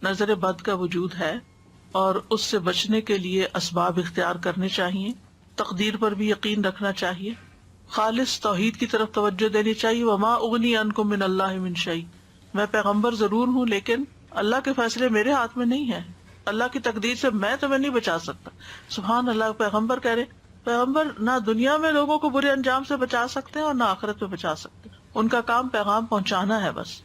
نظر بد کا وجود ہے اور اس سے بچنے کے لیے اسباب اختیار کرنے چاہیے، تقدیر پر بھی یقین رکھنا چاہیے، خالص توحید کی طرف توجہ دینی چاہیے. وما اغنی عنکم من اللہ من شیء، میں پیغمبر ضرور ہوں لیکن اللہ کے فیصلے میرے ہاتھ میں نہیں ہے، اللہ کی تقدیر سے میں تمہیں نہیں بچا سکتا. سبحان اللہ. پیغمبر کہہ رہے پیغمبر نہ دنیا میں لوگوں کو برے انجام سے بچا سکتے ہیں اور نہ آخرت میں بچا سکتے ہیں، ان کا کام پیغام پہنچانا ہے بس.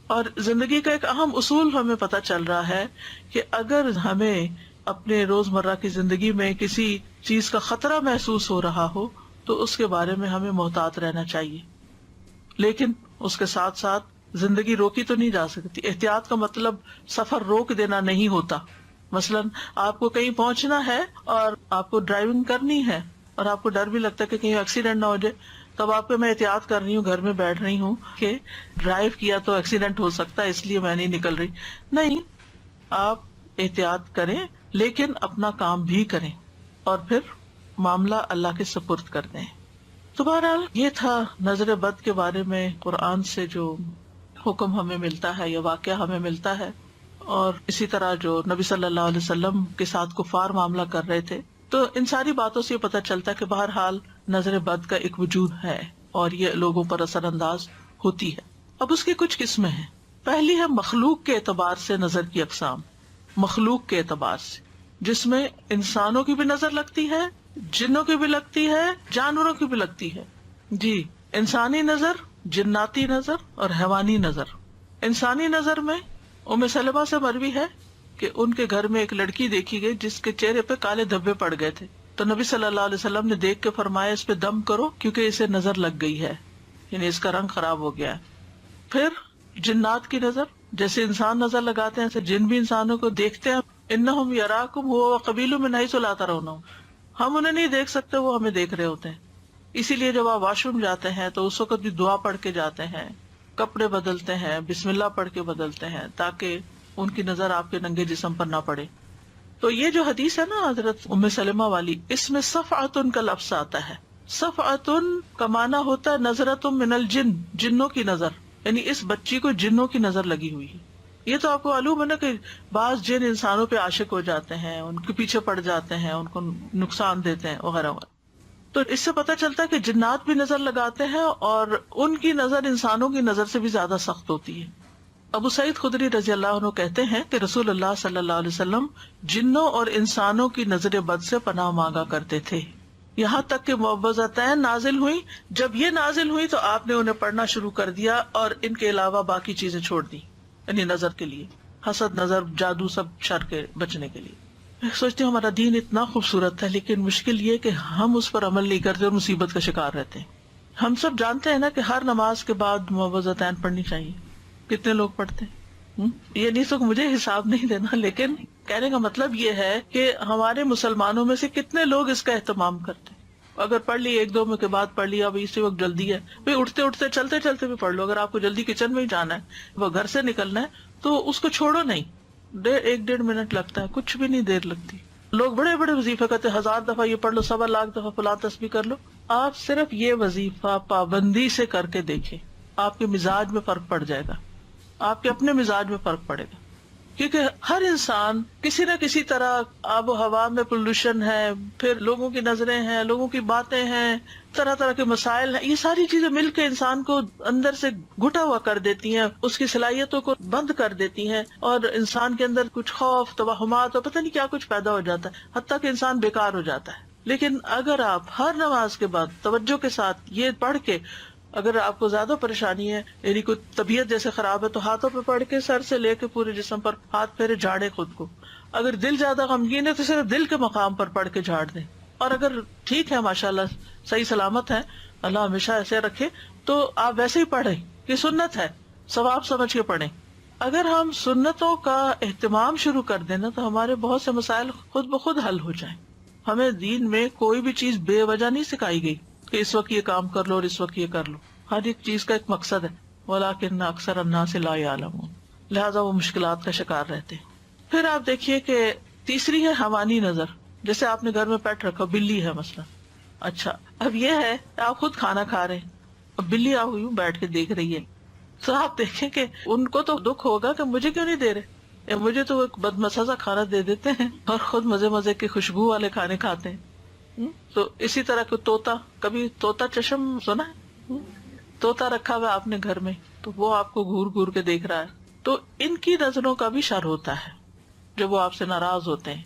اور زندگی کا ایک اہم اصول ہمیں پتہ چل رہا ہے کہ اگر ہمیں اپنے روزمرہ کی زندگی میں کسی چیز کا خطرہ محسوس ہو رہا ہو تو اس کے بارے میں ہمیں محتاط رہنا چاہیے، لیکن اس کے ساتھ ساتھ زندگی روکی تو نہیں جا سکتی. احتیاط کا مطلب سفر روک دینا نہیں ہوتا. مثلاً آپ کو کہیں پہنچنا ہے اور آپ کو ڈرائیونگ کرنی ہے اور آپ کو ڈر بھی لگتا ہے کہ کہیں ایکسیڈنٹ نہ ہو جائے، تب آپ کو میں احتیاط کر رہی ہوں، گھر میں بیٹھ رہی ہوں کہ ڈرائیو کیا تو ایکسیڈنٹ ہو سکتا ہے اس لیے میں نہیں نکل رہی. نہیں، آپ احتیاط کریں لیکن اپنا کام بھی کریں اور پھر معاملہ اللہ کے سپرد کر دیں. تو بہرحال یہ تھا نظر بد کے بارے میں قرآن سے جو حکم ہمیں ملتا ہے یا واقعہ ہمیں ملتا ہے، اور اسی طرح جو نبی صلی اللہ علیہ وسلم کے ساتھ کفار معاملہ کر رہے تھے. تو ان ساری باتوں سے یہ پتہ چلتا ہے کہ بہرحال نظر بد کا ایک وجود ہے اور یہ لوگوں پر اثر انداز ہوتی ہے. اب اس کی کچھ قسمیں ہیں. پہلی ہے مخلوق کے اعتبار سے نظر کی اقسام. مخلوق کے اعتبار سے جس میں انسانوں کی بھی نظر لگتی ہے، جنوں کی بھی لگتی ہے، جانوروں کی بھی لگتی ہے. جی، انسانی نظر، جناتی نظر اور حیوانی نظر. انسانی نظر میں ام سلمہ سے مروی ہے کہ ان کے گھر میں ایک لڑکی دیکھی گئی جس کے چہرے پہ کالے دھبے پڑ گئے تھے. تو نبی صلی اللہ علیہ وسلم نے دیکھ کے فرمایا اس پہ دم کرو کیونکہ اسے نظر لگ گئی ہے، یعنی اس کا رنگ خراب ہو گیا ہے. پھر جنات کی نظر، جیسے انسان نظر لگاتے ہیں ایسے جن بھی انسانوں کو دیکھتے ہیں. انہم یراکم هو وقبیلہ من حیث لا ترونہم، ہم انہیں نہیں دیکھ سکتے، وہ ہمیں دیکھ رہے ہوتے ہیں. اسی لیے جب آپ واش روم جاتے ہیں تو اس وقت بھی دعا پڑھ کے جاتے ہیں، کپڑے بدلتے ہیں، بسم اللہ پڑھ کے بدلتے ہیں تاکہ ان کی نظر آپ کے ننگے جسم پر نہ پڑے. تو یہ جو حدیث ہے نا حضرت ام سلمہ والی، اس میں صفعۃ کا لفظ آتا ہے. صفعۃ کا معنی ہوتا ہے نظرۃ من الجن، جنوں کی نظر، یعنی اس بچی کو جنوں کی نظر لگی ہوئی ہے. یہ تو آپ کو معلوم ہے نا کہ بعض جن انسانوں پہ عاشق ہو جاتے ہیں، ان کے پیچھے پڑ جاتے ہیں، ان کو نقصان دیتے ہیں وغیرہ وغیرہ. تو اس سے پتہ چلتا ہے کہ جنات بھی نظر لگاتے ہیں اور ان کی نظر انسانوں کی نظر سے بھی زیادہ سخت ہوتی ہے. ابو سعید خدری رضی اللہ عنہ کہتے ہیں کہ رسول اللہ صلی اللہ علیہ وسلم جنوں اور انسانوں کی نظر بد سے پناہ مانگا کرتے تھے، یہاں تک کہ معوذتین نازل ہوئی. جب یہ نازل ہوئی تو آپ نے انہیں پڑھنا شروع کر دیا اور ان کے علاوہ باقی چیزیں چھوڑ دی، یعنی نظر کے لیے، حسد، نظر، جادو، سب شر کے بچنے کے لیے. میں سوچتی ہوں ہمارا دین اتنا خوبصورت ہے لیکن مشکل یہ کہ ہم اس پر عمل نہیں کرتے اور مصیبت کا شکار رہتے ہیں. ہم سب جانتے ہیں نا کہ ہر نماز کے بعد معوذتین پڑھنی چاہیے. کتنے لوگ پڑھتے ہیں؟ یہ نہیں تو مجھے حساب نہیں دینا، لیکن کہنے کا مطلب یہ ہے کہ ہمارے مسلمانوں میں سے کتنے لوگ اس کا اہتمام کرتے ہیں. اگر پڑھ لی ایک دو میں کے بعد پڑھ لیا، اب اسی وقت جلدی ہے، بھائی اٹھتے اٹھتے چلتے چلتے بھی پڑھ لو. اگر آپ کو جلدی کچن میں ہی جانا ہے، وہ گھر سے نکلنا ہے تو اس کو چھوڑو نہیں. 1-1.5 منٹ لگتا ہے، کچھ بھی نہیں دیر لگتی. لوگ بڑے بڑے وظیفے کرتے 1000 دفعہ یہ پڑھ لو، 1.25 لاکھ دفعہ فلاں تسبیح کر لو. آپ صرف یہ وظیفہ پابندی سے کر کے دیکھیں، آپ کے مزاج میں فرق پڑ جائے گا، آپ کے اپنے مزاج میں فرق پڑے گا. کیونکہ ہر انسان کسی نہ کسی طرح، آب و ہوا میں پولوشن ہے، پھر لوگوں کی نظریں ہیں، لوگوں کی باتیں ہیں، طرح طرح کے مسائل ہیں، یہ ساری چیزیں مل کے انسان کو اندر سے گھٹا ہوا کر دیتی ہیں، اس کی صلاحیتوں کو بند کر دیتی ہیں اور انسان کے اندر کچھ خوف، توہمات اور پتہ نہیں کیا کچھ پیدا ہو جاتا ہے، حتیٰ کہ انسان بیکار ہو جاتا ہے. لیکن اگر آپ ہر نماز کے بعد توجہ کے ساتھ یہ پڑھ کے، اگر آپ کو زیادہ پریشانی ہے، یعنی کوئی طبیعت جیسے خراب ہے، تو ہاتھوں پہ پڑھ کے سر سے لے کے پورے جسم پر ہاتھ پھیرے، جھاڑے خود کو. اگر دل زیادہ غمگین ہے تو صرف دل کے مقام پر پڑھ کے جھاڑ دیں. اور اگر ٹھیک ہے، ماشاءاللہ صحیح سلامت ہے، اللہ ہمیشہ ایسے رکھے، تو آپ ویسے ہی پڑھیں. یہ سنت ہے، ثواب سمجھ کے پڑھیں. اگر ہم سنتوں کا اہتمام شروع کر دیں نا تو ہمارے بہت سے مسائل خود بخود حل ہو جائیں. ہمیں دین میں کوئی بھی چیز بے وجہ نہیں سکھائی گئی کہ اس وقت یہ کام کر لو اور اس وقت یہ کر لو. ہر ایک چیز کا ایک مقصد ہے. وَلَٰكِنَّ أَكْثَرَ النَّاسِ لَا يَعْلَمُونَ، لہذا وہ مشکلات کا شکار رہتے ہیں. پھر آپ دیکھیے کہ تیسری ہے حیوانی نظر. جیسے آپ نے گھر میں پیٹ رکھا، بلی ہے مثلا. اچھا، اب یہ ہے آپ خود کھانا کھا رہے ہیں، اب بلی آپ یوں بیٹھ کے دیکھ رہی ہے، تو آپ دیکھیں کہ ان کو تو دکھ ہوگا کہ مجھے کیوں نہیں دے رہے. مجھے تو ایک بدمزہ سا کھانا دے دیتے ہیں اور خود مزے مزے کے خوشبو والے کھانے کھاتے ہیں. تو اسی طرح کو طوطا، کبھی طوطا چشم سنا ہے؟ طوطا رکھا ہوا آپ نے گھر میں، تو وہ آپ کو گھور گھور کے دیکھ رہا ہے. تو ان کی نظروں کا بھی شر ہوتا ہے جب وہ آپ سے ناراض ہوتے ہیں.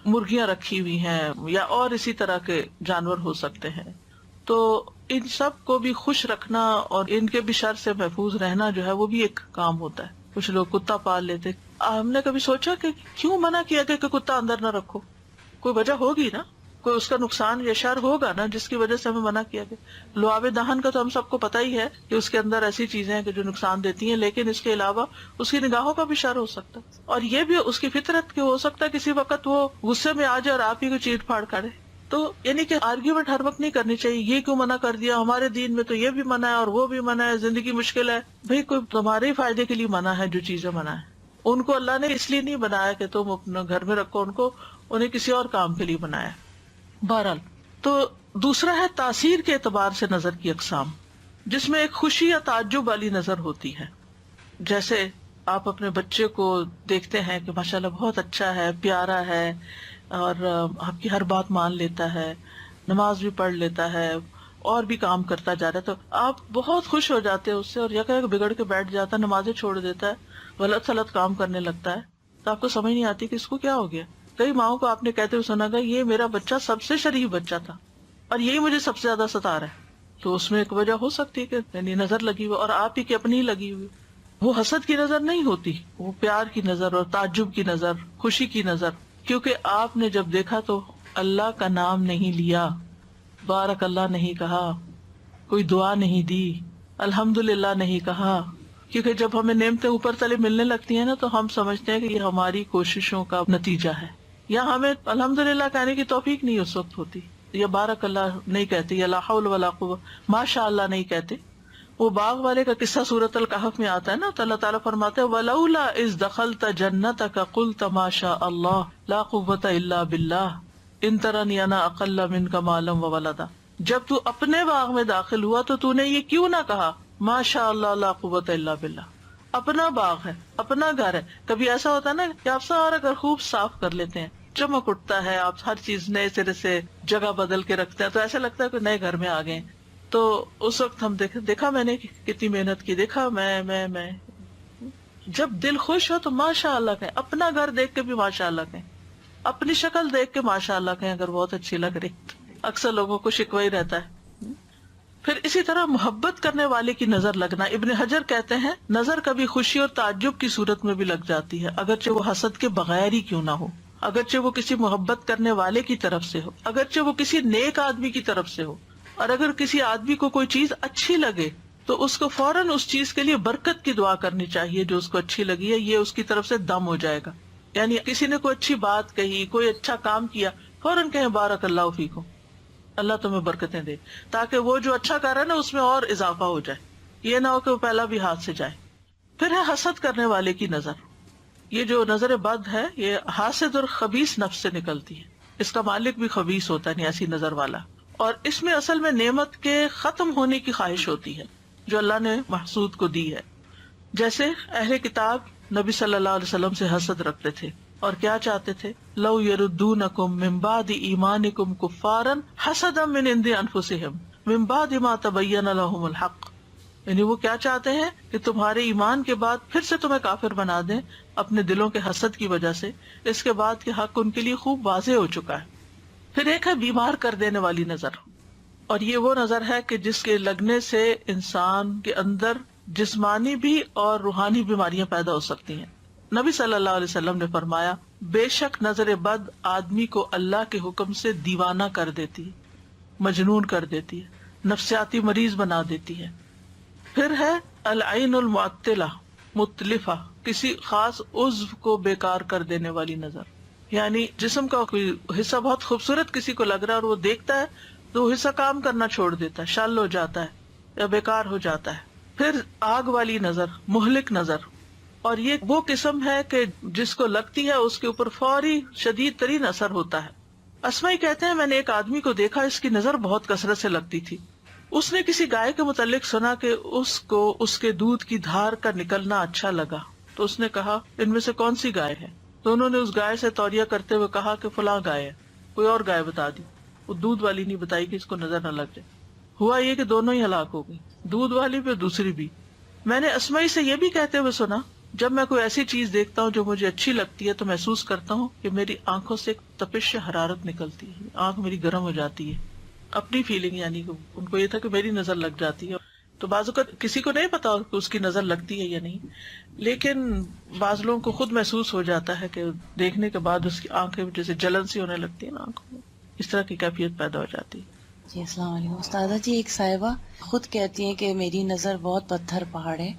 مرغیاں رکھی ہوئی ہیں یا اور اسی طرح کے جانور ہو سکتے ہیں، تو ان سب کو بھی خوش رکھنا اور ان کے بھی شر سے محفوظ رہنا جو ہے وہ بھی ایک کام ہوتا ہے. کچھ لوگ کتا پال لیتے. ہم نے کبھی سوچا کہ کیوں منع کیا گیا کہ کتا اندر نہ رکھو؟ کوئی وجہ ہوگی نا، کوئی اس کا نقصان یا شر ہوگا نا جس کی وجہ سے ہمیں منع کیا گیا. لعاب دہن کا تو ہم سب کو پتہ ہی ہے کہ اس کے اندر ایسی چیزیں ہیں کہ جو نقصان دیتی ہیں، لیکن اس کے علاوہ اس کی نگاہوں کا بھی شر ہو سکتا ہے، اور یہ بھی اس کی فطرت کہ ہو سکتا ہے کسی وقت وہ غصے میں آ جائے اور آپ ہی کو چیٹ پھاڑ کرے. تو یعنی کہ آرگیومنٹ ہر وقت نہیں کرنی چاہیے، یہ کیوں منع کر دیا، ہمارے دین میں تو یہ بھی منع ہے اور وہ بھی منع ہے، زندگی مشکل ہے. بھئی کوئی تمہارے ہی فائدے کے لیے منع ہے جو چیزیں منع ہے. ان کو اللہ نے اس لیے نہیں بنایا کہ تم اپنا گھر میں رکھو ان کو، انہیں کسی اور کام کے لیے بنایا. بہرحال تو دوسرا ہے تاثیر کے اعتبار سے نظر کی اقسام، جس میں ایک خوشی یا تعجب والی نظر ہوتی ہے. جیسے آپ اپنے بچے کو دیکھتے ہیں کہ ماشاءاللہ بہت اچھا ہے، پیارا ہے، اور آپ کی ہر بات مان لیتا ہے، نماز بھی پڑھ لیتا ہے اور بھی کام کرتا جا رہا ہے، تو آپ بہت خوش ہو جاتے ہیں اس سے، اور یکا بگڑ کے بیٹھ جاتا ہے، نمازیں چھوڑ دیتا ہے، غلط سلط کام کرنے لگتا ہے، تو آپ کو سمجھ نہیں آتی کہ اس کو کیا ہو گیا. کئی ماؤں کو آپ نے کہتے ہوئے سنا گا یہ میرا بچہ سب سے شریف بچہ تھا اور یہی مجھے سب سے زیادہ ستا رہا ہے. تو اس میں ایک وجہ ہو سکتی ہے کہ یعنی نظر لگی ہوئی اور آپ ہی کی اپنی لگی ہوئی. وہ حسد کی نظر نہیں ہوتی، وہ پیار کی نظر اور تعجب کی نظر، خوشی کی نظر، کیونکہ آپ نے جب دیکھا تو اللہ کا نام نہیں لیا، بارک اللہ نہیں کہا، کوئی دعا نہیں دی، الحمدللہ نہیں کہا. کیونکہ جب ہمیں نعمتیں اوپر تلے ملنے لگتی ہیں نا تو ہم سمجھتے ہیں کہ یہ ہماری کوششوں کا نتیجہ ہے، یا ہمیں الحمدللہ کہنے کی توفیق نہیں اس وقت ہوتی، یا بارک اللہ نہیں کہتے، یا لا حول ولا قوة ماشاء اللہ نہیں کہتے. وہ باغ والے کا قصہ سورۃ الکہف میں آتا ہے نا، تو اللہ تعالیٰ فرماتے ہیں وَلَوْلَا إِذْ دَخَلْتَ جَنَّتَكَ قُلْتَ مَا شَاءَ اللَّهُ لَا قُوَّةَ إِلَّا بِاللَّهِ إِن تَرَنِي أَنَا أَقَلَّ مِنْكَ مَالًا وَوَلَدًا. جب تو اپنے باغ میں داخل ہوا تو تو نے یہ کیوں نہ کہا ما شاء اللہ لا قوة الا باللہ. اپنا باغ ہے، اپنا گھر ہے. کبھی ایسا ہوتا ہے نا کہ آپ سارا گھر خوب صاف کر لیتے ہیں، چمک اٹھتا ہے، آپ ہر چیز نئے سرے سے جگہ بدل کے رکھتے ہیں، تو ایسا لگتا ہے کہ نئے گھر میں آ گئے. تو اس وقت ہم دیکھا میں نے کتنی محنت کی، دیکھا میں جب دل خوش ہو تو ماشاء اللہ کہیں، اپنا گھر دیکھ کے بھی ماشاء اللہ کہیں، اپنی شکل دیکھ کے ماشاء اللہ کہیں اگر بہت اچھی لگ رہی. اکثر لوگوں کو شکوہ ہی رہتا ہے. پھر اسی طرح محبت کرنے والے کی نظر لگنا. ابن حجر کہتے ہیں نظر کبھی خوشی اور تعجب کی صورت میں بھی لگ جاتی ہے، اگرچہ وہ حسد کے بغیر ہی کیوں نہ ہو، اگرچہ وہ کسی محبت کرنے والے کی طرف سے ہو، اگرچہ وہ کسی نیک آدمی کی طرف سے ہو. اور اگر کسی آدمی کو کوئی چیز اچھی لگے تو اس کو فوراً اس چیز کے لیے برکت کی دعا کرنی چاہیے جو اس کو اچھی لگی ہے، یہ اس کی طرف سے دم ہو جائے گا. یعنی کسی نے کوئی اچھی بات کہی، کوئی اچھا کام کیا، فوراً کہیں بارک اللہ فیکم، اللہ تمہیں برکتیں دے، تاکہ وہ جو اچھا کر رہا ہے نا اس میں اور اضافہ ہو جائے، یہ نہ ہو کہ وہ پہلا بھی ہاتھ سے جائے. پھر ہے حسد کرنے والے کی نظر. یہ جو نظر بد ہے یہ حاسد اور خبیث نفس سے نکلتی ہے، اس کا مالک بھی خبیث ہوتا ہے، ایسی نظر والا. اور اس میں اصل میں نعمت کے ختم ہونے کی خواہش ہوتی ہے جو اللہ نے محسود کو دی ہے. جیسے اہل کتاب نبی صلی اللہ علیہ وسلم سے حسد رکھتے تھے اور کیا چاہتے تھے، لو یردونکم من بعد ایمانکم کفارا حسدا من عند انفسہم من بعد ما تبین لہم الحق. یعنی وہ کیا چاہتے ہیں کہ تمہارے ایمان کے بعد پھر سے تمہیں کافر بنا دیں اپنے دلوں کے حسد کی وجہ سے، اس کے بعد کہ حق ان کے لیے خوب واضح ہو چکا ہے. پھر ایک ہے بیمار کر دینے والی نظر، اور یہ وہ نظر ہے کہ جس کے لگنے سے انسان کے اندر جسمانی بھی اور روحانی بیماریاں پیدا ہو سکتی ہیں. نبی صلی اللہ علیہ وسلم نے فرمایا بے شک نظر بد آدمی کو اللہ کے حکم سے دیوانہ کر دیتی ہے، مجنون کر دیتی ہے، نفسیاتی مریض بنا دیتی ہے. پھر ہے العین المعطلہ متلفہ، کسی خاص عضو کو بیکار کر دینے والی نظر. یعنی جسم کا کوئی حصہ بہت خوبصورت کسی کو لگ رہا ہے اور وہ دیکھتا ہے تو وہ حصہ کام کرنا چھوڑ دیتا ہے، شل ہو جاتا ہے یا بیکار ہو جاتا ہے. پھر آگ والی نظر، مہلک نظر، اور یہ وہ قسم ہے کہ جس کو لگتی ہے اس کے اوپر فوری شدید ترین اثر ہوتا ہے. اسمائی کہتے ہیں میں نے ایک آدمی کو دیکھا، اس کی نظر بہت کثرت سے لگتی تھی. اس نے کسی گائے کے متعلق سنا کہ اس کو اس کے دودھ کی دھار کا نکلنا اچھا لگا، تو اس نے کہا ان میں سے کون سی گائے ہے؟ تو انہوں نے اس گائے سے توریہ کرتے ہوئے کہا کہ فلاں گائے ہے. کوئی اور گائے بتا دی. وہ دودھ والی نہیں بتائی کہ اس کو نظر نہ لگ جائے. ہوا یہ کہ دونوں ہی ہلاک ہو گئی, دودھ والی بھی دوسری بھی. میں نے اسمائی سے یہ بھی کہتے ہوئے سنا, جب میں کوئی ایسی چیز دیکھتا ہوں جو مجھے اچھی لگتی ہے تو محسوس کرتا ہوں کہ میری آنکھوں سے ایک تپش حرارت نکلتی ہے, آنکھ میری گرم ہو جاتی ہے. اپنی فیلنگ, یعنی کہ ان کو یہ تھا کہ میری نظر لگ جاتی ہے. تو بعض اوقات کسی کو نہیں پتا کہ اس کی نظر لگتی ہے یا نہیں, لیکن بعض لوگوں کو خود محسوس ہو جاتا ہے کہ دیکھنے کے بعد اس کی آنکھیں جیسے جلن سی ہونے لگتی ہے نا آنکھوں میں, اس طرح کی کیفیت پیدا ہو جاتی ہے. جی السلام علیکم استاذہ جی. ایک صاحبہ خود کہتی ہیں کہ میری نظر بہت پتھر پہاڑ ہے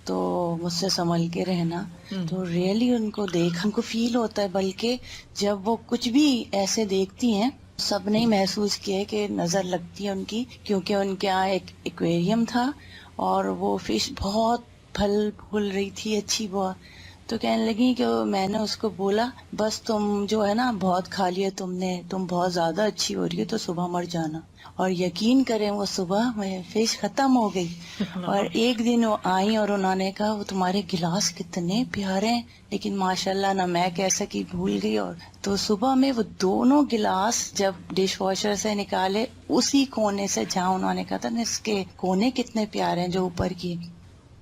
تو مجھ سے سنبھل کے رہنا. تو ریئلی ان کو دیکھ ان کو فیل ہوتا ہے, بلکہ جب وہ کچھ بھی ایسے دیکھتی ہیں سب نے محسوس کیا ہے کہ نظر لگتی ہے ان کی, کیونکہ ان کے یہاں ایک ایکویریم تھا اور وہ فش بہت پھل پھول رہی تھی اچھی بہت. تو کہنے لگی کہ میں نے اس کو بولا بس تم جو ہے نا بہت کھا لیا تم نے, تم بہت زیادہ اچھی ہو رہی ہے تو صبح مر جانا. اور یقین کریں وہ صبح میں فش ختم ہو گئی. اور ایک دن وہ آئی اور انہوں نے کہا وہ تمہارے گلاس کتنے پیارے ہیں, لیکن ماشاءاللہ نہ میں کہہ سکی, بھول گئی. اور تو صبح میں وہ دونوں گلاس جب ڈش واشر سے نکالے اسی کونے سے جہاں انہوں نے کہا تھا نا اس کے کونے کتنے پیارے ہیں جو اوپر کی,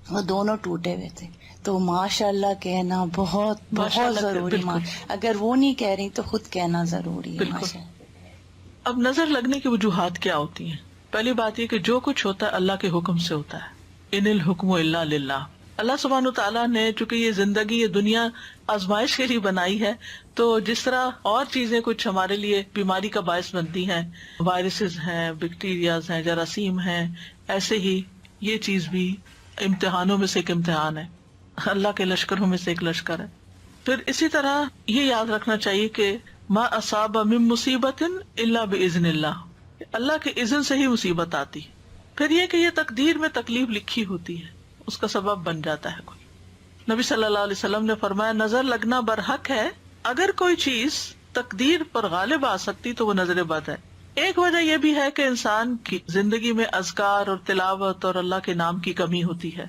وہ دونوں ٹوٹے ہوئے تھے. تو ماشاء اللہ کہنا بہت بہت ضروری. اگر وہ نہیں کہہ رہی تو خود کہنا ضروری ہے. ماشاء اللہ. اب نظر لگنے کی وجوہات کیا ہوتی ہیں؟ پہلی بات یہ کہ جو کچھ ہوتا ہے اللہ کے حکم سے ہوتا ہے. ان الحکم الا للہ. اللہ سبحانہ تعالیٰ نے چونکہ یہ زندگی یہ دنیا آزمائش کے لیے بنائی ہے, تو جس طرح اور چیزیں کچھ ہمارے لیے بیماری کا باعث بنتی ہیں, وائرسز ہیں, بیکٹیریاز ہیں, جراثیم ہیں, ایسے ہی یہ چیز بھی امتحانوں میں سے ایک امتحان ہے, اللہ کے لشکروں میں سے ایک لشکر ہے. پھر اسی طرح یہ یاد رکھنا چاہیے کہ ما اصاب من مصیبت الا باذن اللہ, اللہ کے اذن سے ہی مصیبت آتی. پھر یہ کہ یہ تقدیر میں تکلیف لکھی ہوتی ہے, اس کا سبب بن جاتا ہے کوئی. نبی صلی اللہ علیہ وسلم نے فرمایا نظر لگنا برحق ہے, اگر کوئی چیز تقدیر پر غالب آ سکتی تو وہ نظر بد ہے. ایک وجہ یہ بھی ہے کہ انسان کی زندگی میں اذکار اور تلاوت اور اللہ کے نام کی کمی ہوتی ہے.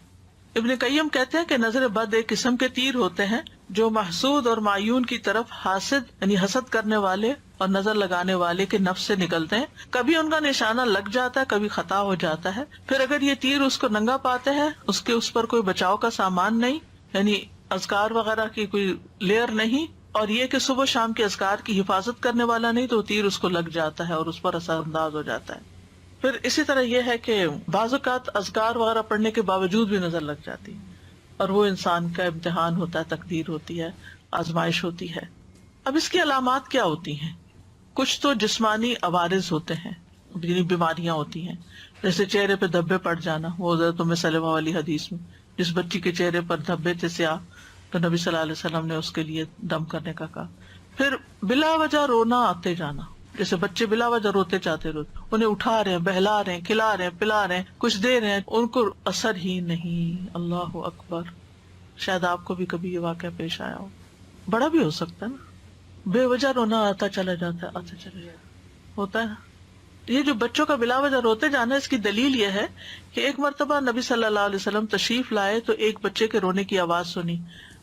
ابن قیم کہتے ہیں کہ نظر بد ایک قسم کے تیر ہوتے ہیں جو محسود اور معیون کی طرف حاسد یعنی حسد کرنے والے اور نظر لگانے والے کے نفس سے نکلتے ہیں. کبھی ان کا نشانہ لگ جاتا ہے, کبھی خطا ہو جاتا ہے. پھر اگر یہ تیر اس کو ننگا پاتے ہیں, اس پر کوئی بچاؤ کا سامان نہیں, یعنی اذکار وغیرہ کی کوئی لیئر نہیں, اور یہ کہ صبح شام کے اذکار کی حفاظت کرنے والا نہیں, تو تیر اس کو لگ جاتا ہے اور اس پر اثر انداز ہو جاتا ہے. پھر اسی طرح یہ ہے کہ بعض اوقات اذکار وغیرہ پڑھنے کے باوجود بھی نظر لگ جاتی, اور وہ انسان کا امتحان ہوتا ہے, تقدیر ہوتی ہے, آزمائش ہوتی ہے. اب اس کی علامات کیا ہوتی ہیں؟ کچھ تو جسمانی عوارض ہوتے ہیں, یعنی بیماریاں ہوتی ہیں, جیسے چہرے پہ دھبے پڑ جانا. وہ حضرت ام سلمہ والی حدیث میں جس بچی کے چہرے پر دھبے تھے سیاہ, تو نبی صلی اللہ علیہ وسلم نے اس کے لیے دم کرنے کا کہا. پھر بلا وجہ رونا آتے جانا, جیسے بچے بلا وجہ روتے روتے, انہیں اٹھا رہے ہیں, بہلا رہے ہیں, کھلا رہے ہیں, پلا رہے ہیں, کچھ دے رہے ہیں, ان کو اثر ہی نہیں. اللہ اکبر. شاید آپ کو بھی کبھی یہ واقعہ پیش آیا ہو, بڑا بھی ہو سکتا ہے نا, بے وجہ رونا آتا چلا جاتا ہے, ہوتا ہے نا. یہ جو بچوں کا بلا وجہ روتے جانا, اس کی دلیل یہ ہے کہ ایک مرتبہ نبی صلی اللہ علیہ وسلم تشریف لائے تو ایک بچے کے رونے کی آواز سنی.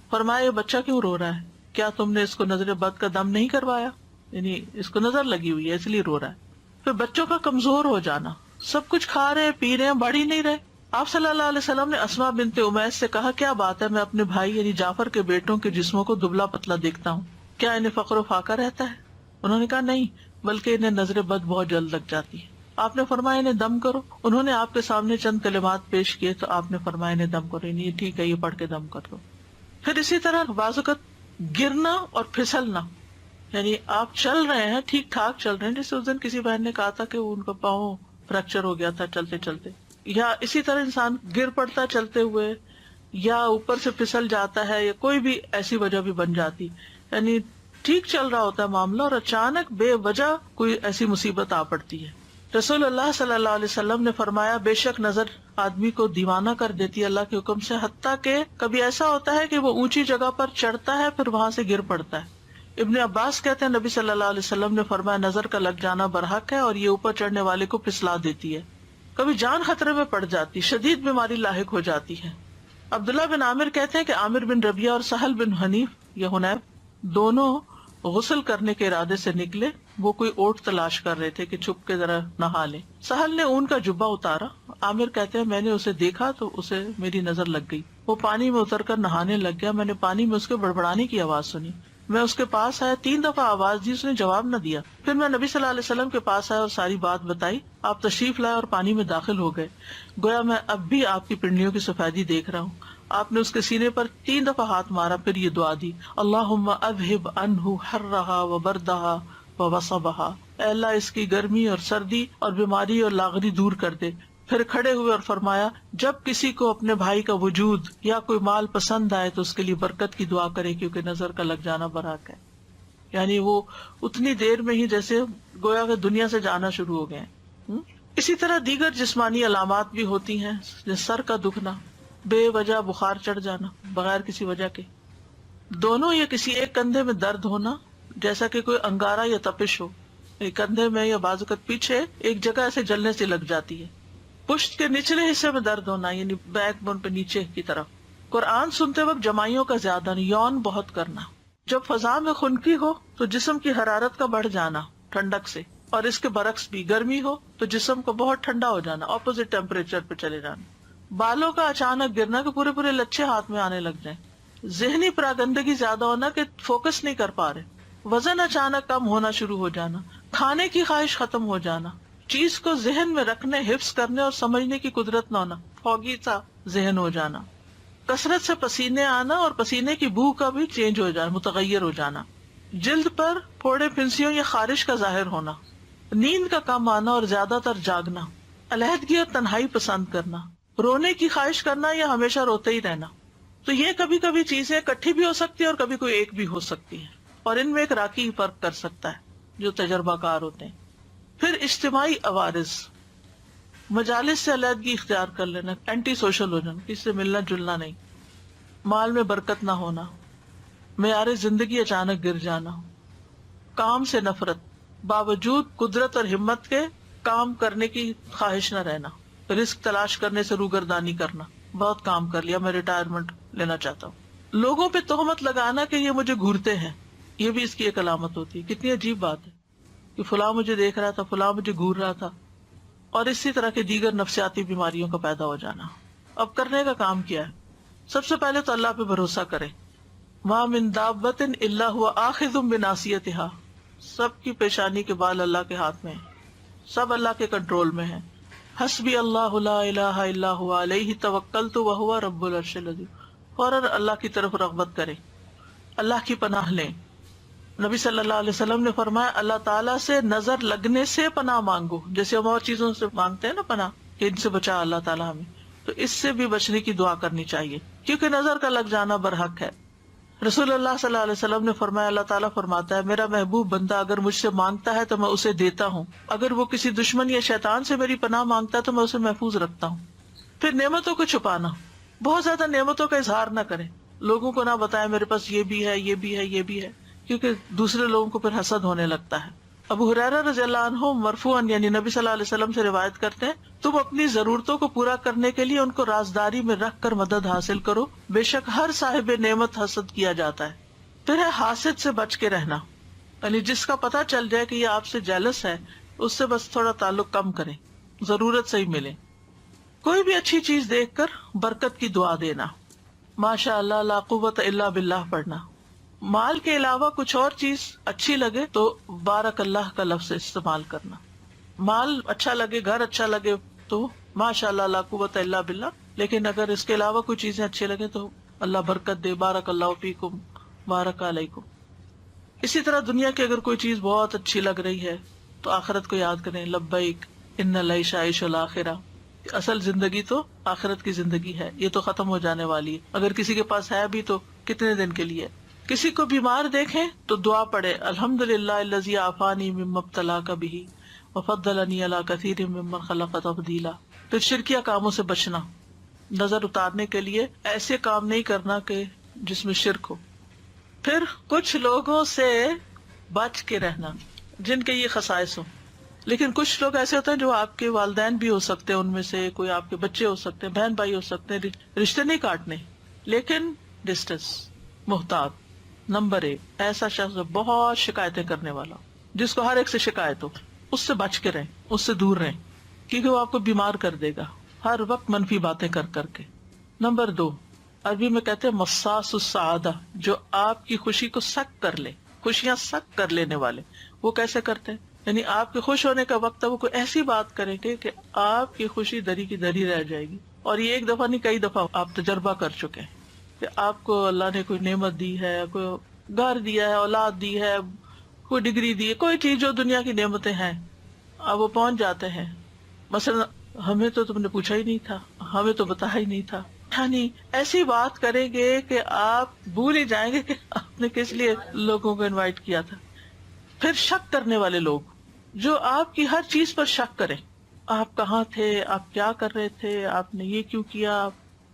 فرمایا یہ بچہ کیوں رو رہا ہے, کیا تم نے اس کو نظر بد کا دم نہیں کروایا, یعنی اس کو نظر لگی ہوئی ہے اس لیے رو رہا ہے. پھر بچوں کا کمزور ہو جانا, سب کچھ کھا رہے ہیں, پی رہے ہیں, بڑھ ہی نہیں رہے. آپ صلی اللہ علیہ وسلم نے اسما بنت امیس سے کہا کیا بات ہے, میں اپنے بھائی یعنی جعفر کے بیٹوں کے جسموں کو دبلا پتلا دیکھتا ہوں, کیا انہیں فقر و فاقہ رہتا ہے؟ انہوں نے کہا نہیں, بلکہ انہیں نظر بد بہت جلد لگ جاتی ہے. آپ نے فرمایا انہیں دم کرو. انہوں نے آپ کے سامنے چند کلمات پیش کیے تو آپ نے فرمایا انہیں دم کرو, یہ ٹھیک ہے, یہ پڑھ کے دم کر دو. پھر اسی طرح بعض اوقات گرنا اور پھسلنا, یعنی آپ چل رہے ہیں, ٹھیک ٹھاک چل رہے ہیں, جیسے اس دن کسی بہن نے کہا تھا کہ ان کا پاؤں فریکچر ہو گیا تھا چلتے چلتے, یا اسی طرح انسان گر پڑتا چلتے ہوئے, یا اوپر سے پھسل جاتا ہے, یا کوئی بھی ایسی وجہ بھی بن جاتی, یعنی ٹھیک چل رہا ہوتا ہے معاملہ اور اچانک بے وجہ کوئی ایسی مصیبت آ پڑتی ہے. رسول اللہ صلی اللہ علیہ وسلم نے فرمایا بے شک نظر آدمی کو دیوانہ کر دیتی ہے اللہ کے حکم سے, حتیٰ کہ کبھی ایسا ہوتا ہے کہ وہ اونچی جگہ پر چڑھتا ہے پھر وہاں سے گر پڑتا ہے. ابن عباس کہتے ہیں نبی صلی اللہ علیہ وسلم نے فرمایا نظر کا لگ جانا برحق ہے اور یہ اوپر چڑھنے والے کو پھسلا دیتی ہے. کبھی جان خطرے میں پڑ جاتی, شدید بیماری لاحق ہو جاتی ہے. عبداللہ بن عامر کہتے ہیں کہ عامر بن ربیعہ اور سہل بن حنیف یا حنیف دونوں غسل کرنے کے ارادے سے نکلے. وہ کوئی اوٹ تلاش کر رہے تھے کہ چھپ کے ذرا نہا لیں. سہل نے اون کا جبہ اتارا. عامر کہتے ہیں میں نے اسے دیکھا تو اسے میری نظر لگ گئی. وہ پانی میں اتر کر نہانے لگ گیا. میں نے پانی میں اس کے بڑبڑانے کی آواز سنی. میں اس کے پاس آیا, 3 دفعہ آواز دی, اس نے جواب نہ دیا. پھر میں نبی صلی اللہ علیہ وسلم کے پاس آیا اور ساری بات بتائی. آپ تشریف لائے اور پانی میں داخل ہو گئے. گویا میں اب بھی آپ کی پنڈلیوں کی سفیدی دیکھ رہا ہوں. آپ نے اس کے سینے پر 3 دفعہ ہاتھ مارا, پھر یہ دعا دی, اللہم اذہب عنہ حرہا وبردہا ووصبہا, اے اللہ اس کی گرمی اور سردی اور بیماری اور لاغری دور کر دے. پھر کھڑے ہوئے اور فرمایا, جب کسی کو اپنے بھائی کا وجود یا کوئی مال پسند آئے تو اس کے لیے برکت کی دعا کرے, کیونکہ نظر کا لگ جانا برحق ہے. یعنی وہ اتنی دیر میں ہی جیسے گویا کہ دنیا سے جانا شروع ہو گئے ہیں. اسی طرح دیگر جسمانی علامات بھی ہوتی ہیں, جیسے سر کا دکھنا, بے وجہ بخار چڑھ جانا بغیر کسی وجہ کے, دونوں یا کسی ایک کندھے میں درد ہونا جیسا کہ کوئی انگارہ یا تپش ہو, کندھے میں یا بازو کا پیچھے ایک جگہ ایسے جلنے سے لگ جاتی ہے. پشت کے نچلے حصے میں درد ہونا, یعنی بیک بون پہ نیچے کی طرف. قرآن سنتے وقت جمائیوں کا زیادہ نہیں, یون بہت کرنا. جب فضا میں خنکی ہو تو جسم کی حرارت کا بڑھ جانا ٹھنڈک سے, اور اس کے برعکس بھی گرمی ہو تو جسم کو بہت ٹھنڈا ہو جانا, اپوزٹ ٹیمپریچر پہ چلے جانا. بالوں کا اچانک گرنا کہ پورے پورے لچھے ہاتھ میں آنے لگ جائیں. ذہنی پراگندگی زیادہ ہونا کہ فوکس نہیں کر پا رہے. وزن اچانک کم ہونا شروع ہو جانا. کھانے کی خواہش ختم ہو جانا. چیز کو ذہن میں رکھنے, حفظ کرنے اور سمجھنے کی قدرت نہ ہونا, فوگی سا ذہن ہو جانا. کثرت سے پسینے آنا اور پسینے کی بو کا بھی چینج ہو جانا, متغیر ہو جانا. جلد پر پھوڑے پھنسیوں یا خارش کا ظاہر ہونا. نیند کا کم آنا اور زیادہ تر جاگنا. علیحدگی اور تنہائی پسند کرنا. رونے کی خواہش کرنا یا ہمیشہ روتے ہی رہنا. تو یہ کبھی کبھی چیزیں اکٹھی بھی ہو سکتی ہیں اور کبھی کوئی ایک بھی ہو سکتی ہے, اور ان میں ایک راکی فرق کر سکتا ہے جو تجربہ کار ہوتے ہیں. پھر اجتماعی عوارض, مجالس سے علیحدگی اختیار کر لینا, اینٹی سوشل ہو جانا, کسی سے ملنا جلنا نہیں. مال میں برکت نہ ہونا. معیار زندگی اچانک گر جانا. کام سے نفرت, باوجود قدرت اور ہمت کے کام کرنے کی خواہش نہ رہنا. رزق تلاش کرنے سے روگردانی کرنا, بہت کام کر لیا, میں ریٹائرمنٹ لینا چاہتا ہوں. لوگوں پہ تہمت لگانا کہ یہ مجھے گھورتے ہیں, یہ بھی اس کی ایک علامت ہوتی ہے. کتنی عجیب بات ہے کہ فلاں مجھے دیکھ رہا تھا, فلاں مجھے گھور رہا تھا. اور اسی طرح کے دیگر نفسیاتی بیماریوں کا پیدا ہو جانا. اب کرنے کا کام کیا ہے؟ سب سے پہلے تو اللہ پہ بھروسہ کریں. مَا مِن دَابَّةٍ إِلَّا هُوَ آخِذٌ بِنَاصِيَتِهَا, سب کی پیشانی کے بال اللہ کے ہاتھ میں ہیں, سب اللہ کے کنٹرول میں ہیں. حسبی اللہ لا الہ الا هو علیہ توکلت وہو رب العرش العظیم. فوراً اللہ کی طرف رغبت کریں, اللہ کی پناہ لیں. نبی صلی اللہ علیہ وسلم نے فرمایا اللہ تعالیٰ سے نظر لگنے سے پناہ مانگو, جیسے ہم اور چیزوں سے مانگتے ہیں نا پناہ کہ ان سے بچا اللہ تعالیٰ ہمیں, تو اس سے بھی بچنے کی دعا کرنی چاہیے, کیونکہ نظر کا لگ جانا برحق ہے. رسول اللہ صلی اللہ علیہ وسلم نے فرمایا اللہ تعالیٰ فرماتا ہے میرا محبوب بندہ اگر مجھ سے مانگتا ہے تو میں اسے دیتا ہوں, اگر وہ کسی دشمن یا شیطان سے میری پناہ مانگتا ہے تو میں اسے محفوظ رکھتا ہوں. پھر نعمتوں کو چھپانا, بہت زیادہ نعمتوں کا اظہار نہ کریں, لوگوں کو نہ بتائیں میرے پاس یہ بھی ہے یہ بھی ہے یہ بھی ہے, کیونکہ دوسرے لوگوں کو پھر حسد ہونے لگتا ہے. ابو ہریرہ رضی اللہ عنہ مرفوعاً یعنی نبی صلی اللہ علیہ وسلم سے روایت کرتے ہیں تم اپنی ضرورتوں کو پورا کرنے کے لیے ان کو رازداری میں رکھ کر مدد حاصل کرو, بے شک ہر صاحب نعمت حسد کیا جاتا ہے. پھر ہے حاسد سے بچ کے رہنا, یعنی جس کا پتہ چل جائے کہ یہ آپ سے جیلس ہے اس سے بس تھوڑا تعلق کم کریں, ضرورت سے ہی ملے. کوئی بھی اچھی چیز دیکھ کر برکت کی دعا دینا, ماشاء اللہ لا قوت الا باللہ پڑھنا. مال کے علاوہ کچھ اور چیز اچھی لگے تو بارک اللہ کا لفظ استعمال کرنا. مال اچھا لگے, گھر اچھا لگے تو ماشاء اللہ لا قوت الا باللہ, لیکن اگر اس کے علاوہ کوئی چیزیں اچھی لگے تو اللہ برکت دے, بارک اللہ فیکم بارک علیکم. اسی طرح دنیا کی اگر کوئی چیز بہت اچھی لگ رہی ہے تو آخرت کو یاد کریں, لبیک ان العیش عیش الاخرہ, اصل زندگی تو آخرت کی زندگی ہے, یہ تو ختم ہو جانے والی ہے. اگر کسی کے پاس ہے بھی تو کتنے دن کے لیے. کسی کو بیمار دیکھیں تو دعا پڑھے الحمدللہ الذی عافانی مما ابتلاک بہ وفضلنی علی کثیر ممن خلق تفضیلا. پھر شرکیہ کاموں سے بچنا, نظر اتارنے کے لیے ایسے کام نہیں کرنا کہ جس میں شرک ہو. پھر کچھ لوگوں سے بچ کے رہنا جن کے یہ خصائص ہوں, لیکن کچھ لوگ ایسے ہوتے ہیں جو آپ کے والدین بھی ہو سکتے ہیں، ان میں سے کوئی آپ کے بچے ہو سکتے ہیں، بہن بھائی ہو سکتے ہیں، رشتے نہیں کاٹنے، لیکن ڈسٹنس، محتاط۔ نمبر 1 ایسا شخص بہت شکایتیں کرنے والا، جس کو ہر ایک سے شکایت ہو، اس سے بچ کے رہیں، اس سے دور رہیں، کیونکہ وہ آپ کو بیمار کر دے گا ہر وقت منفی باتیں کر کر کے۔ نمبر 2 عربی میں کہتے ہیں مصاص السعادہ، جو آپ کی خوشی کو سک کر لے، خوشیاں سک کر لینے والے۔ وہ کیسے کرتے ہیں؟ یعنی آپ کے خوش ہونے کا وقت ہے، وہ کوئی ایسی بات کریں گے کہ آپ کی خوشی دری کی دری رہ جائے گی۔ اور یہ ایک دفعہ نہیں، کئی دفعہ آپ تجربہ کر چکے ہیں کہ آپ کو اللہ نے کوئی نعمت دی ہے، کوئی گھر دیا ہے، اولاد دی ہے، کوئی ڈگری دی ہے، کوئی چیز جو دنیا کی نعمتیں ہیں، اب وہ پہنچ جاتے ہیں، مثلا ہمیں تو تم نے پوچھا ہی نہیں تھا، ہمیں تو بتایا ہی نہیں تھا، یعنی ایسی بات کریں گے کہ آپ بھول ہی جائیں گے کہ آپ نے کس لیے لوگوں کو انوائٹ کیا تھا۔ پھر شک کرنے والے لوگ، جو آپ کی ہر چیز پر شک کریں، آپ کہاں تھے، آپ کیا کر رہے تھے، آپ نے یہ کیوں کیا۔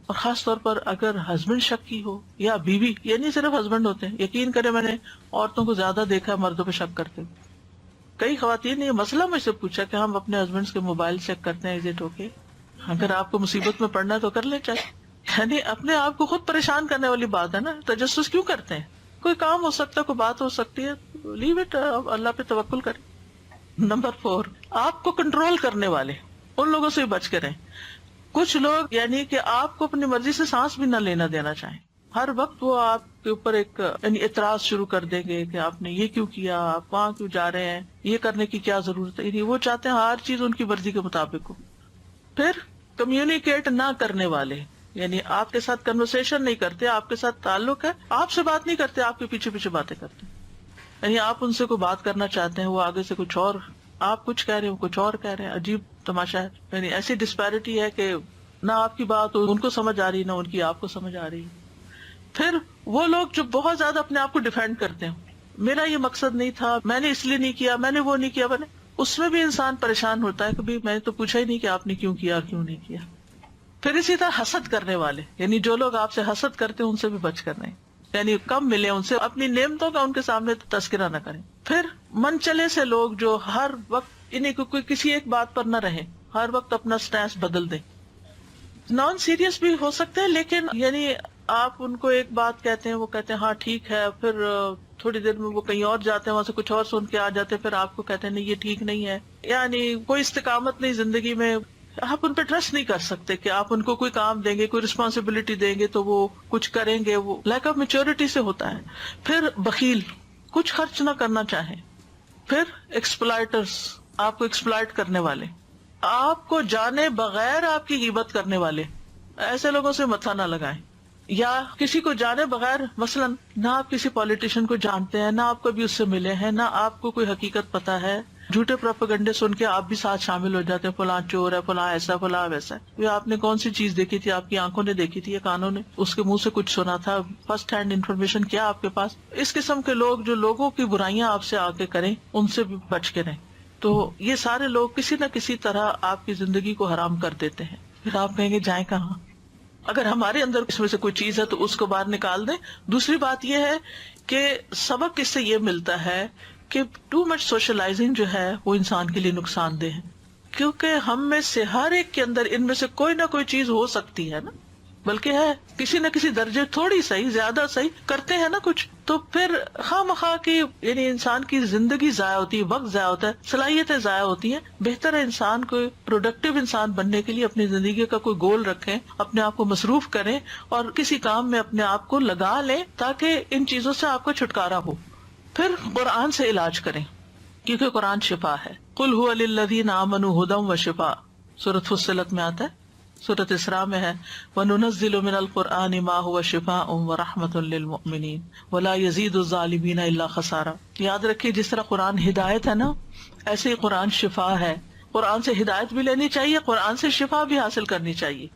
اور خاص طور پر اگر ہسبینڈ شکی ہو یا بیوی، یہ نہیں صرف ہسبینڈ ہوتے ہیں، یقین کریں میں نے عورتوں کو زیادہ دیکھا ہے مردوں پہ شک کرتے ہوئے۔ کئی خواتین نے یہ مسئلہ مجھ سے پوچھا کہ ہم اپنے ہسبینڈ کے موبائل چیک کرتے ہیں ایگزٹ ہو کے، اگر آپ کو مصیبت میں پڑنا ہے تو کر لیں چاہیے، یعنی اپنے آپ کو خود پریشان کرنے والی بات ہے نا، تجسس کیوں کرتے ہیں؟ کوئی کام ہو سکتا ہے، کوئی بات ہو سکتی ہے، لیو اٹ، اللہ پہ توکل کریں۔ نمبر 4 آپ کو کنٹرول کرنے والے، ان لوگوں سے بچ کے رہیں۔ کچھ لوگ یعنی کہ آپ کو اپنی مرضی سے سانس بھی نہ لینا دینا چاہیں، ہر وقت وہ آپ کے اوپر ایک یعنی اعتراض شروع کر دیں گے کہ آپ نے یہ کیوں کیا، آپ وہاں کیوں جا رہے ہیں، یہ کرنے کی کیا ضرورت ہے، یعنی وہ چاہتے ہیں ہر چیز ان کی مرضی کے مطابق ہو۔ پھر کمیونیکیٹ نہ کرنے والے، یعنی آپ کے ساتھ کنورسیشن نہیں کرتے، آپ کے ساتھ تعلق ہے، آپ سے بات نہیں کرتے، آپ کے پیچھے پیچھے باتیں کرتے ہیں، یعنی آپ ان سے کوئی بات کرنا چاہتے ہیں، وہ آگے سے کچھ اور، آپ کچھ کہہ رہے ہیں، وہ کچھ اور کہہ رہے ہیں، عجیب تماشا ہے، یعنی ایسی ڈسپیرٹی ہے کہ نہ آپ کی بات ان کو سمجھ آ رہی، نہ ان کی آپ کو سمجھ آ رہی۔ پھر وہ لوگ جو بہت زیادہ اپنے آپ کو ڈیفینڈ کرتے ہیں، میرا یہ مقصد نہیں تھا، میں نے اس لیے نہیں کیا، میں نے وہ نہیں کیا، اس میں بھی انسان پریشان ہوتا ہے کہ میں نے تو پوچھا ہی نہیں کہ آپ نے کیوں کیا اور کیوں نہیں کیا۔ پھر اسی طرح حسد کرنے والے، یعنی جو لوگ آپ سے حسد کرتے ہیں ان سے بھی بچ کر رہیں، یعنی کم ملے ان سے، اپنی نعمتوں کا ان کے سامنے تذکرہ نہ کریں۔ پھر من چلے سے لوگ جو ہر وقت انہیں کوئی کسی ایک بات پر نہ رہے، ہر وقت اپنا سٹینس بدل دیں۔ نان سیریس بھی ہو سکتے ہیں، لیکن یعنی آپ ان کو ایک بات کہتے ہیں، وہ کہتے ہیں ہاں ٹھیک ہے، پھر تھوڑی دیر میں وہ کہیں اور جاتے ہیں، وہاں سے کچھ اور سن کے آ جاتے ہیں، پھر آپ کو کہتے ہیں نہیں یہ ٹھیک نہیں ہے، یعنی کوئی استقامت نہیں زندگی میں۔ آپ ان پہ ٹرسٹ نہیں کر سکتے کہ آپ ان کو کوئی کام دیں گے، کوئی رسپانسبلٹی دیں گے تو وہ کچھ کریں گے، وہ لیک آف میچورٹی سے ہوتا ہے۔ پھر بخیل، کچھ خرچ نہ کرنا چاہیں۔ پھر ایکسپلائٹرز، آپ کو ایکسپلائٹ کرنے والے، آپ کو جانے بغیر آپ کی غیبت کرنے والے، ایسے لوگوں سے متھا نہ لگائیں۔ یا کسی کو جانے بغیر، مثلا نہ آپ کسی پولیٹیشین کو جانتے ہیں، نہ آپ کبھی اس سے ملے ہیں، نہ آپ کو کوئی حقیقت پتا ہے، جھوٹے پروپیگنڈے سن کے آپ بھی ساتھ شامل ہو جاتے ہیں، فلاں چور ہے، فلاں ایسا، فلاں ویسا۔ یہ آپ نے کون سی چیز دیکھی تھی، آپ کی آنکھوں نے دیکھی تھی یا کانوں نے اس کے منہ سے کچھ سنا تھا، فرسٹ ہینڈ انفارمیشن کیا آپ کے پاس؟ اس قسم کے لوگ جو لوگوں کی برائیاں آپ سے آ کے کریں، ان سے بھی بچ کے رہیں۔ تو یہ سارے لوگ کسی نہ کسی طرح آپ کی زندگی کو حرام کر دیتے ہیں۔ پھر آپ کہیں گے جائیں کہاں؟ اگر ہمارے اندر اس میں سے کوئی چیز ہے تو اس کو باہر نکال دیں۔ دوسری بات یہ ہے کہ سبق اس سے یہ ملتا ہے کہ ٹو مچ سوشلائزنگ جو ہے وہ انسان کے لیے نقصان دہ ہے، کیونکہ ہم میں سے ہر ایک کے اندر ان میں سے کوئی نہ کوئی چیز ہو سکتی ہے نا، بلکہ ہے کسی نہ کسی درجے، تھوڑی صحیح زیادہ صحیح کرتے ہیں نا کچھ، تو پھر خواہ مخواہ کی یعنی انسان کی زندگی ضائع ہوتی ہے، وقت ضائع ہوتا ہے، صلاحیتیں ضائع ہوتی ہیں۔ بہتر ہے انسان کو پروڈکٹیو انسان بننے کے لیے اپنی زندگی کا کوئی گول رکھیں، اپنے آپ کو مصروف کریں اور کسی کام میں اپنے آپ کو لگا لیں تاکہ ان چیزوں سے آپ کو چھٹکارا ہو۔ پھر قرآن سے علاج کریں، کیونکہ قرآن شفا ہے۔ قل هو للذین آمنوا ھدی وشفاء، سورۃ فصلت میں آتا ہے، سورۃ اسراء میں ہے، وَنُنَزِّلُ مِنَ الْقُرْآنِ مَا هُوَ شِفَاءٌ وَرَحْمَةٌ لِّلْمُؤْمِنِينَ وَلَا يَزِيدُ الظَّالِمِينَ إِلَّا خَسَارًا۔ یاد رکھیے جس طرح قرآن ہدایت ہے نا، ایسے ہی قرآن شفا ہے۔ قرآن سے ہدایت بھی لینی چاہیے، قرآن سے شفا بھی حاصل کرنی چاہیے۔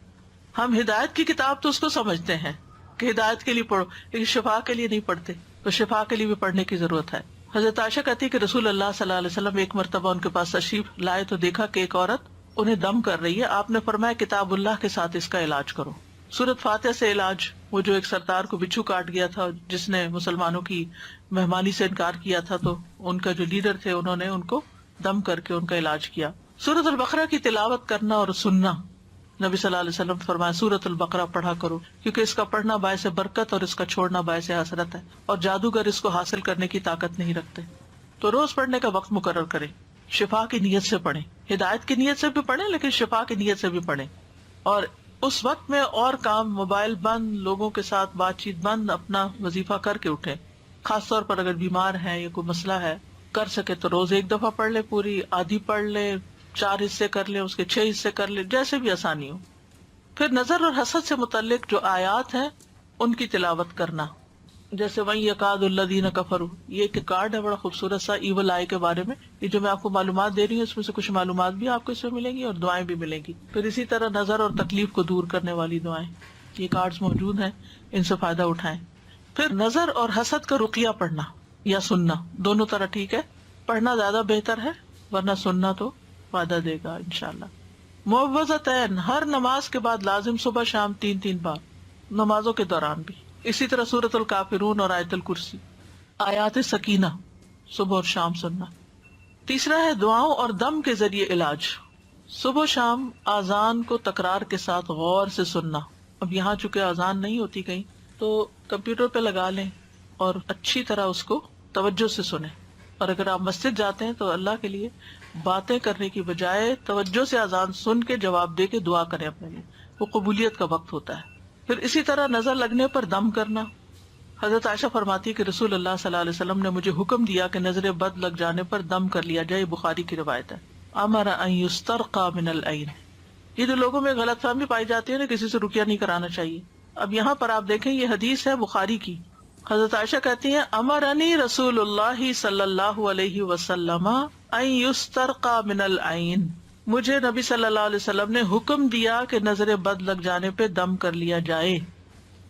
ہم ہدایت کی کتاب تو اس کو سمجھتے ہیں کہ ہدایت کے لیے پڑھو، لیکن شفا کے لیے نہیں پڑھتے، تو شفا کے لیے بھی پڑھنے کی ضرورت ہے۔ حضرت عائشہ کہتی ہے کہ رسول اللہ صلی اللہ علیہ وسلم ایک مرتبہ ان کے پاس تشریف لائے تو دیکھا کہ ایک عورت انہیں دم کر رہی ہے۔ آپ نے فرمایا کتاب اللہ کے ساتھ اس کا علاج کرو۔ سورۃ فاتحہ سے علاج، وہ جو ایک سردار کو بچھو کاٹ گیا تھا جس نے مسلمانوں کی مہمانی سے انکار کیا تھا، تو ان کا جو لیڈر تھے انہوں نے ان کو دم کر کے ان کا علاج کیا. سورۃ البقرہ کی تلاوت کرنا اور سننا، نبی صلی اللہ علیہ وسلم فرمایا سورۃ البقرہ پڑھا کرو، کیونکہ اس کا پڑھنا باعث برکت اور اس کا چھوڑنا باعث حسرت ہے، اور جادوگر اس کو حاصل کرنے کی طاقت نہیں رکھتے. تو روز پڑھنے کا وقت مقرر کریں، شفا کی نیت سے پڑھیں، ہدایت کی نیت سے بھی پڑھیں لیکن شفا کی نیت سے بھی پڑھیں. اور اس وقت میں اور کام، موبائل بند، لوگوں کے ساتھ بات چیت بند، اپنا وظیفہ کر کے اٹھیں. خاص طور پر اگر بیمار ہیں یا کوئی مسئلہ ہے، کر سکے تو روز ایک دفعہ پڑھ لے، پوری آدھی پڑھ لے، 4 حصے کر لیں، اس کے 6 حصے کر لیں، جیسے بھی آسانی ہو. پھر نظر اور حسد سے متعلق جو آیات ہیں ان کی تلاوت کرنا، جیسے وَإِن يَكَادُ الَّذِينَ كَفَرُوا، یہ ایک کارڈ ہے بڑا خوبصورت سا ایول آئی کے بارے میں. یہ جو میں آپ کو معلومات دے رہی ہوں اس میں سے کچھ معلومات بھی آپ کو اس میں ملیں گی اور دعائیں بھی ملیں گی. پھر اسی طرح نظر اور تکلیف کو دور کرنے والی دعائیں، یہ کارڈز موجود ہیں، ان سے فائدہ اٹھائیں. پھر نظر اور حسد کا رقیہ پڑھنا یا سننا، دونوں طرح ٹھیک ہے، پڑھنا زیادہ بہتر ہے، ورنہ سننا تو فائدہ دے گا انشاءاللہ. معوذتین، ہر نماز کے بعد لازم، صبح شام 3 بار، نمازوں کے دوران بھی. اسی طرح سورۃ الکافرون اور آیت الکرسی. آیات سکینہ صبح اور شام سننا. تیسرا ہے دعاؤں اور دم کے ذریعے علاج. صبح شام اذان کو تکرار کے ساتھ غور سے سننا. اب یہاں چونکہ اذان نہیں ہوتی کہیں تو کمپیوٹر پہ لگا لیں اور اچھی طرح اس کو توجہ سے سنیں. اور اگر آپ مسجد جاتے ہیں تو اللہ کے لیے باتیں کرنے کی بجائے توجہ سے اذان سن کے جواب دے کے دعا کریں اپنے لیے، وہ قبولیت کا وقت ہوتا ہے. پھر اسی طرح نظر لگنے پر دم کرنا. حضرت عائشہ فرماتی کہ رسول اللہ صلی اللہ علیہ وسلم نے مجھے حکم دیا کہ نظر بد لگ جانے پر دم کر لیا جائے. بخاری کی روایت ہے. امر ان یسترقى من العین. یہ جو لوگوں میں غلط فہمی پائی جاتی ہے نا، کسی سے رقیہ نہیں کرانا چاہیے. اب یہاں پر آپ دیکھیں یہ حدیث ہے بخاری کی. حضرت عائشہ کہتی ہیں امرنی رسول اللہ صلی اللہ علیہ وسلم ان یسترقى من العین. مجھے نبی صلی اللہ علیہ وسلم نے حکم دیا کہ نظر بد لگ جانے پہ دم کر لیا جائے.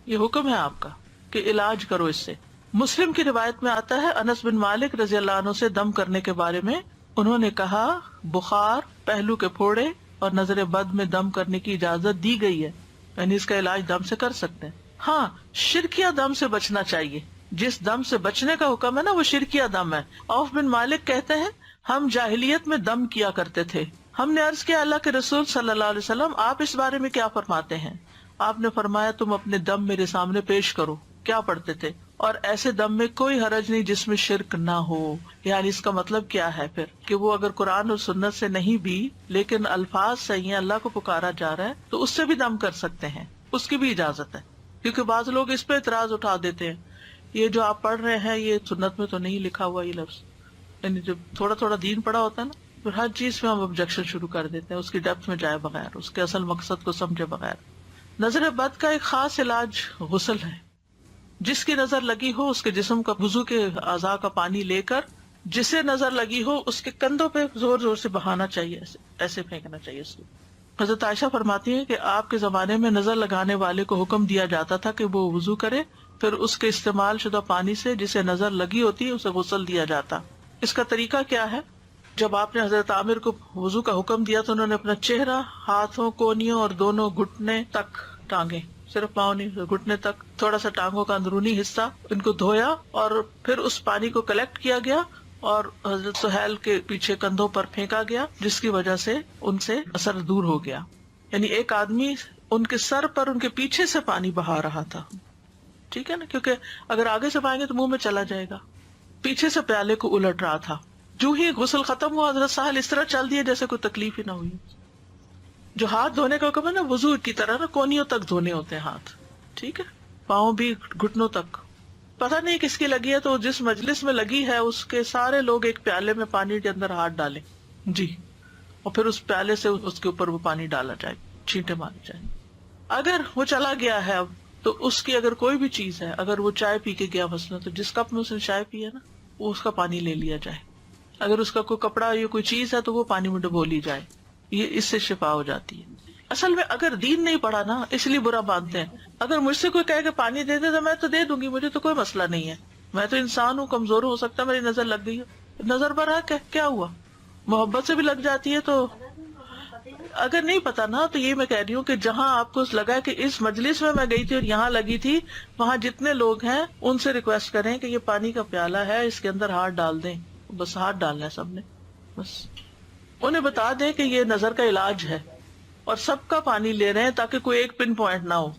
یہ حکم ہے آپ کا کہ علاج کرو اس سے. مسلم کی روایت میں آتا ہے انس بن مالک رضی اللہ عنہ سے دم کرنے کے بارے میں، انہوں نے کہا بخار، پہلو کے پھوڑے اور نظر بد میں دم کرنے کی اجازت دی گئی ہے، یعنی اس کا علاج دم سے کر سکتے ہیں. ہاں، شرکیہ دم سے بچنا چاہیے. جس دم سے بچنے کا حکم ہے نا وہ شرکیہ دم ہے. عوف بن مالک کہتے ہیں ہم جاہلیت میں دم کیا کرتے تھے. ہم نے عرض کیا اللہ کے رسول صلی اللہ علیہ وسلم آپ اس بارے میں کیا فرماتے ہیں؟ آپ نے فرمایا تم اپنے دم میرے سامنے پیش کرو. کیا پڑھتے تھے؟ اور ایسے دم میں کوئی حرج نہیں جس میں شرک نہ ہو. یعنی اس کا مطلب کیا ہے پھر کہ وہ اگر قرآن اور سنت سے نہیں بھی لیکن الفاظ صحیح ہیں، اللہ کو پکارا جا رہا ہے تو اس سے بھی دم کر سکتے ہیں، اس کی بھی اجازت ہے. کیونکہ بعض لوگ اس پہ اعتراض اٹھا دیتے ہیں یہ جو آپ پڑھ رہے ہیں یہ سنت میں تو نہیں لکھا ہوا یہ لفظ. یعنی جب تھوڑا تھوڑا دین پڑا ہوتا ہے نا پھر ہر چیز میں ہم آبجیکشن شروع کر دیتے ہیں، اس کی ڈیپتھ میں جائے بغیر، اس کے اصل مقصد کو سمجھے بغیر. نظر بد کا ایک خاص علاج غسل ہے. جس کی نظر لگی ہو اس کے جسم کا وضو کے اعضاء کا پانی لے کر جسے نظر لگی ہو اس کے کندھوں پہ زور زور سے بہانا چاہیے، ایسے پھینکنا چاہیے اس کو. حضرت عائشہ فرماتی ہیں کہ آپ کے زمانے میں نظر لگانے والے کو حکم دیا جاتا تھا کہ وہ وضو کرے، پھر اس کے استعمال شدہ پانی سے جسے نظر لگی ہوتی ہے اسے غسل دیا جاتا. اس کا طریقہ کیا ہے؟ جب آپ نے حضرت عامر کو وضو کا حکم دیا تو انہوں نے اپنا چہرہ، ہاتھوں، کونیوں اور دونوں گھٹنے تک ٹانگیں، صرف پاؤں نہیں، گھٹنے تک تھوڑا سا ٹانگوں کا اندرونی حصہ ان کو دھویا اور پھر اس پانی کو کلیکٹ کیا گیا اور حضرت سہیل کے پیچھے کندھوں پر پھینکا گیا، جس کی وجہ سے ان سے اثر دور ہو گیا. یعنی ایک آدمی ان کے سر پر ان کے پیچھے سے پانی بہا رہا تھا، ٹھیک ہے نا، کیونکہ اگر آگے سے پائیں گے تو منہ میں چلا جائے گا. پیچھے سے پیالے کو الٹ رہا تھا. جو ہی غسل ختم ہوا حضرت سہیل اس طرح چل دیے جیسے کوئی تکلیف ہی نہ ہوئی. جو ہاتھ دھونے کا حکم ہے نا وضو کی طرح نا کونیوں تک دھونے ہوتے ہیں ہاتھ، ٹھیک ہے، پاؤں بھی گھٹنوں تک. پتہ نہیں کس کی لگی ہے تو جس مجلس میں لگی ہے اس کے سارے لوگ ایک پیالے میں پانی کے اندر ہاتھ ڈالیں جی، اور پھر اس پیالے سے اس کے اوپر وہ پانی ڈالا جائے، چھینٹے مارے جائیں. اگر وہ چلا گیا ہے اب تو اس کی اگر کوئی بھی چیز ہے، اگر وہ چائے پی کے گیا مثلا تو جس کپ میں اس نے چائے پی ہے نا وہ اس کا پانی لے لیا جائے. اگر اس کا کوئی کپڑا یا کوئی چیز ہے تو وہ پانی میں ڈبو لی جائے. یہ اس سے شفا ہو جاتی ہے. اصل میں اگر دین نہیں پڑھا نا اس لیے برا مانتے ہیں. اگر مجھ سے کوئی کہے کہ پانی دے دے تو میں تو دے دوں گی، مجھے تو کوئی مسئلہ نہیں ہے، میں تو انسان ہوں، کمزور ہو سکتا ہے، میری نظر لگ گئی ہے، نظر پر حق ہے، کیا ہوا، محبت سے بھی لگ جاتی ہے. تو اگر نہیں پتا نا تو یہ میں کہہ رہی ہوں کہ جہاں آپ کو لگا کہ اس مجلس میں گئی تھی اور یہاں لگی تھی، وہاں جتنے لوگ ہیں ان سے ریکویسٹ کریں کہ یہ پانی کا پیالہ ہے، اس کے اندر ہاتھ ڈال دیں، بس ہاتھ ڈالنا ہے سب نے، بس انہیں بتا دیں کہ یہ نظر کا علاج ہے اور سب کا پانی لے رہے ہیں تاکہ کوئی ایک پن پوائنٹ نہ ہو.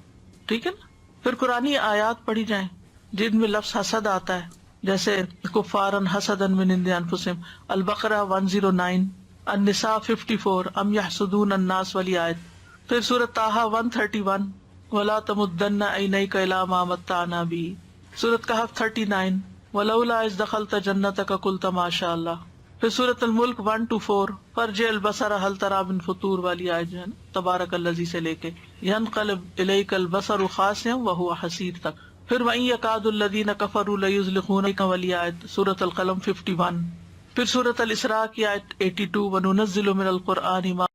ٹھیک ہے نا. پھر قرآنی آیات پڑھی جائیں جن میں لفظ حسد آتا ہے، جیسے کفارن حسدن من عند انفسہم، البقرہ 109، النساء 54، ام یحسدون الناس والی آیت. پھر سورۃ طٰہٰ 131، ولا تمدن عینیک الی ما متعنا بہ. سورۃ کہف 39، ولولا اذ دخلت جنتک قلت ما شاء اللہ. پھر سورۃ الملک 1-4، فرجع البصر هل تری من فطور والی آیت جو ہے نا، تبارک الذی سے لے کے ینقلب الیک البصر خاسئا وهو حسیر تک. پھر وَإِن يَكَادُ الَّذِينَ كَفَرُوا لَيُزْلِقُونَكَ والی آیت سورۃ القلم 51. پھر سورۃ الاسراء کی آیت 82، وَنُنَزِّلُ مِنَ الْقُرْآنِ مَا